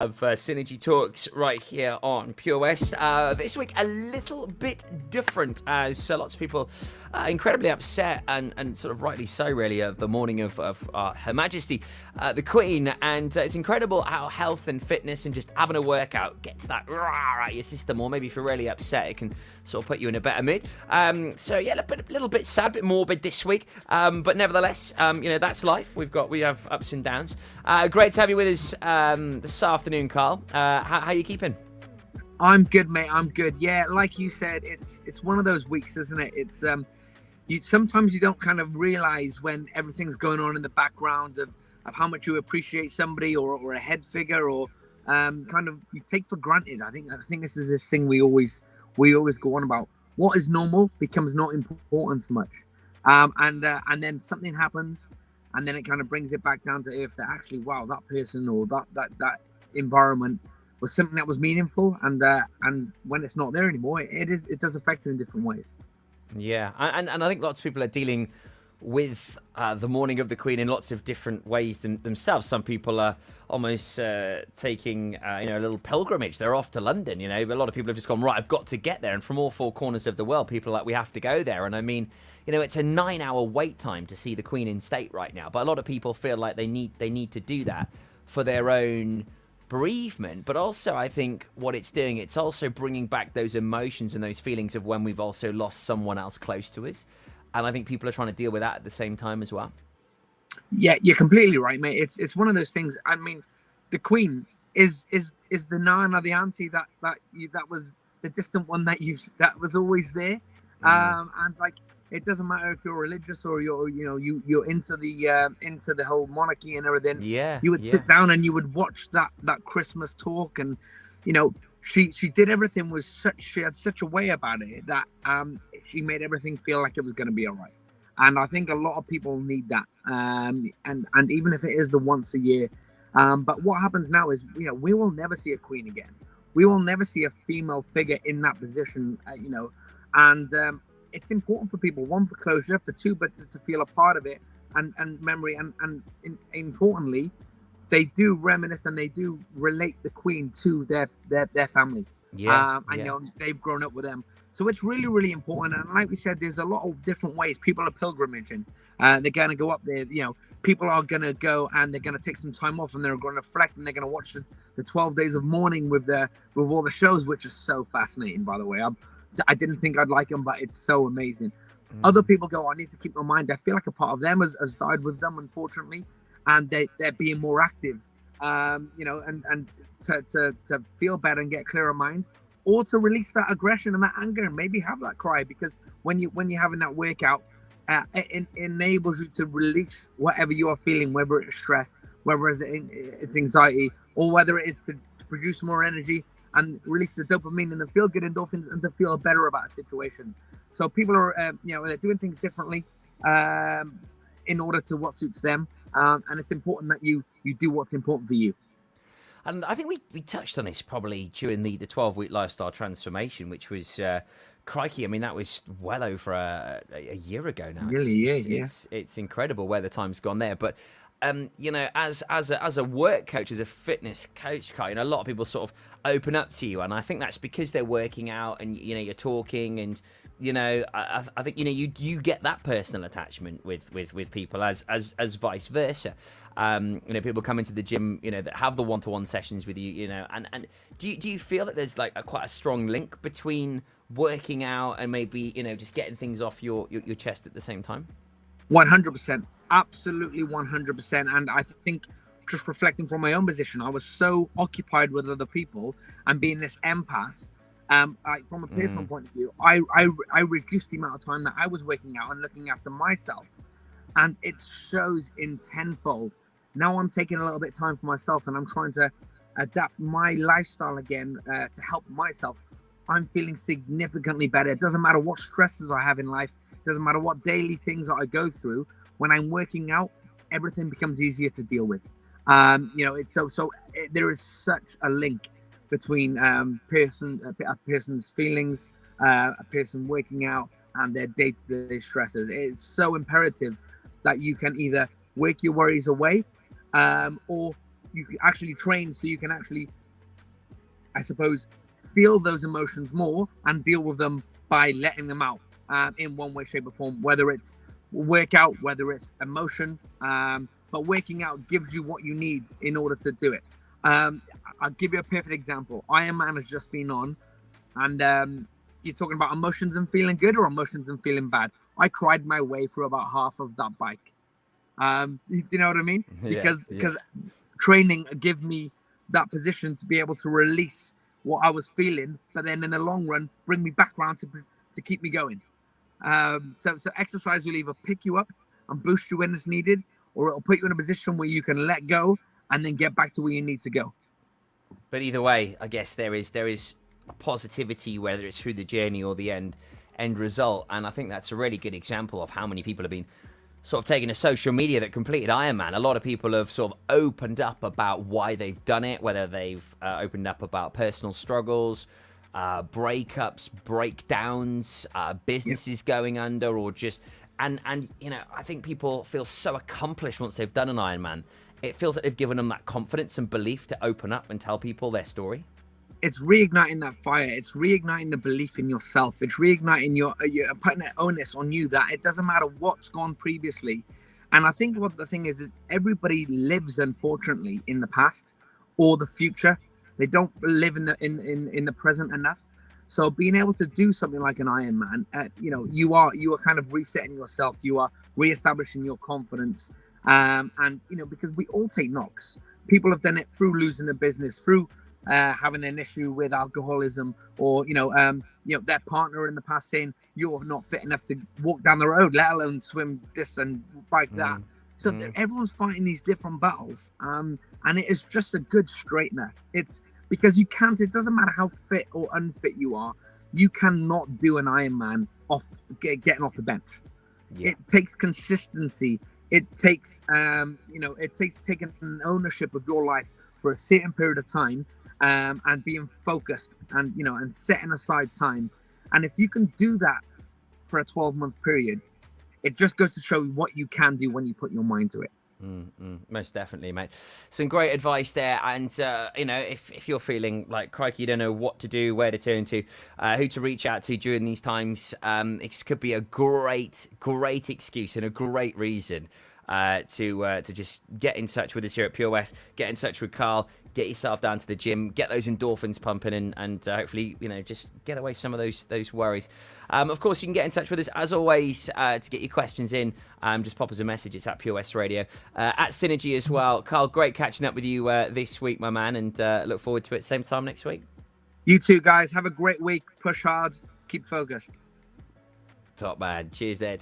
Of Synergy Talks right here on Pure West. This week, a little bit different as lots of people are incredibly upset and sort of rightly so, really, of the mourning of Her Majesty, the Queen. And it's incredible how health and fitness and just having a workout gets that rah out your system, or maybe if you're really upset, it can sort of put you in a better mood. So, yeah, a little bit sad, a bit morbid this week. But nevertheless, that's life. We have ups and downs. Great to have you with us this afternoon. Carl, how are you keeping? I'm good, mate. I'm good. Yeah, like you said, it's one of those weeks, isn't it? It's you sometimes you don't kind of realize when everything's going on in the background of how much you appreciate somebody or a head figure, or kind of you take for granted. I think this is this thing we always go on about. What is normal becomes not important so much, and then something happens, and then it kind of brings it back down to earth that actually, wow, that person or that environment was something that was meaningful, and when it's not there anymore, it does affect you in different ways. Yeah, and I think lots of people are dealing with the mourning of the Queen in lots of different ways themselves. Some people are almost taking a little pilgrimage. They're off to London, but a lot of people have just gone, right, I've got to get there. And from all four corners of the world, people are like, we have to go there. And I mean, it's a 9-hour wait time to see the Queen in state right now. But a lot of people feel like they need to do that for their own bereavement. But also, I think what it's doing, it's also bringing back those emotions and those feelings of when we've also lost someone else close to us. And I think people are trying to deal with that at the same time as well. Yeah, you're completely right, mate. It's one of those things. I mean, the Queen is the nan or the auntie that was the distant one that was always there. And like, it doesn't matter if you're religious or you're into the whole monarchy and everything. Yeah, you would sit down and you would watch that Christmas talk, and she did everything she had such a way about it that she made everything feel like it was going to be all right. And I think a lot of people need that, and even if it is the once a year. But what happens now is, we will never see a queen again. We will never see a female figure in that position, and it's important for people, one, for closure, for two, but to feel a part of it and memory, and importantly, they do reminisce and they do relate the Queen to their family. They've grown up with them, so it's really, really important. And like we said, there's a lot of different ways people are pilgrimaging. They're going to go up there. People are going to go and they're going to take some time off, and they're going to reflect, and they're going to watch the 12 days of mourning with all the shows, which is so fascinating, by the way. I didn't think I'd like them, but it's so amazing. Other people go, I need to keep my mind. I feel like a part of them has died with them, unfortunately, and they're being more active, and to feel better and get clearer mind, or to release that aggression and that anger and maybe have that cry, because when you're having that workout, it enables you to release whatever you are feeling, whether it's stress, whether it's anxiety, or whether it is to produce more energy and release the dopamine and the feel-good endorphins, and to feel better about a situation. So people are, they're doing things differently in order to what suits them, and it's important that you do what's important for you. And I think we touched on this probably during the 12-week lifestyle transformation, which was, crikey, I mean, that was well over a year ago now. Really, It's incredible where the time's gone there. But as a work coach, as a fitness coach, Kai, a lot of people sort of open up to you, and I think that's because they're working out, and you're talking, and I think you get that personal attachment with people as vice versa. People come into the gym, that have the one-to-one sessions with you, and do you feel that there's like quite a strong link between working out and maybe just getting things off your chest at the same time? 100%, absolutely 100%. And I think, just reflecting from my own position, I was so occupied with other people and being this empath. From a personal point of view, I reduced the amount of time that I was working out and looking after myself, and it shows in tenfold. Now I'm taking a little bit of time for myself, and I'm trying to adapt my lifestyle again to help myself. I'm feeling significantly better. It doesn't matter what stresses I have in life. It doesn't matter what daily things that I go through. When I'm working out, everything becomes easier to deal with. There is such a link between a person's feelings, a person working out, and their day-to-day stresses. It's so imperative that you can either work your worries away, or you can actually train so you can actually, I suppose, feel those emotions more and deal with them by letting them out in one way, shape, or form, whether it's workout, whether it's emotion. But working out gives you what you need in order to do it. I'll give you a perfect example. Ironman has just been on, and you're talking about emotions and feeling good or emotions and feeling bad. I cried my way through about half of that bike. Do you know what I mean? Because training give me that position to be able to release what I was feeling, but then in the long run, bring me back around to keep me going. So exercise will either pick you up and boost you when it's needed, or it'll put you in a position where you can let go and then get back to where you need to go. But either way, I guess there is a positivity, whether it's through the journey or the end result. And I think that's a really good example of how many people have been sort of taking to social media that completed Ironman. A lot of people have sort of opened up about why they've done it, whether they've opened up about personal struggles, breakups, breakdowns, businesses going under, or just and you know, I think people feel so accomplished once they've done an Ironman. It feels like they've given them that confidence and belief to open up and tell people their story. It's reigniting that fire. It's reigniting the belief in yourself. It's reigniting your putting an onus on you that it doesn't matter what's gone previously. And I think what the thing is everybody lives, unfortunately, in the past or the future. They don't live in the present enough. So being able to do something like an Ironman, you know, you are kind of resetting yourself. You are reestablishing your confidence. And you know, because we all take knocks. People have done it through losing a business, through having an issue with alcoholism, or you know, their partner in the past saying you're not fit enough to walk down the road, let alone swim this and bike that. So everyone's fighting these different battles, and it is just a good straightener. It's because it doesn't matter how fit or unfit you are, you cannot do an Ironman getting off the bench. It takes consistency. It takes taking ownership of your life for a certain period of time, and being focused, and you know, and setting aside time. And if you can do that for a 12-month period, it just goes to show you what you can do when you put your mind to it. Most definitely, mate. Some great advice there. And you know, if you're feeling like crikey, you don't know what to do, where to turn to, who to reach out to during these times, it could be a great excuse and a great reason to just get in touch with us here at Pure West. Get in touch with Carl. Get yourself down to the gym. Get those endorphins pumping, and hopefully, you know, just get away some of those worries. Of course, you can get in touch with us as always to get your questions in. Just pop us a message. It's at Pure West Radio, at Synergy as well. Carl, great catching up with you this week, my man, and look forward to it same time next week. You too, guys. Have a great week. Push hard. Keep focused. Top man. Cheers there.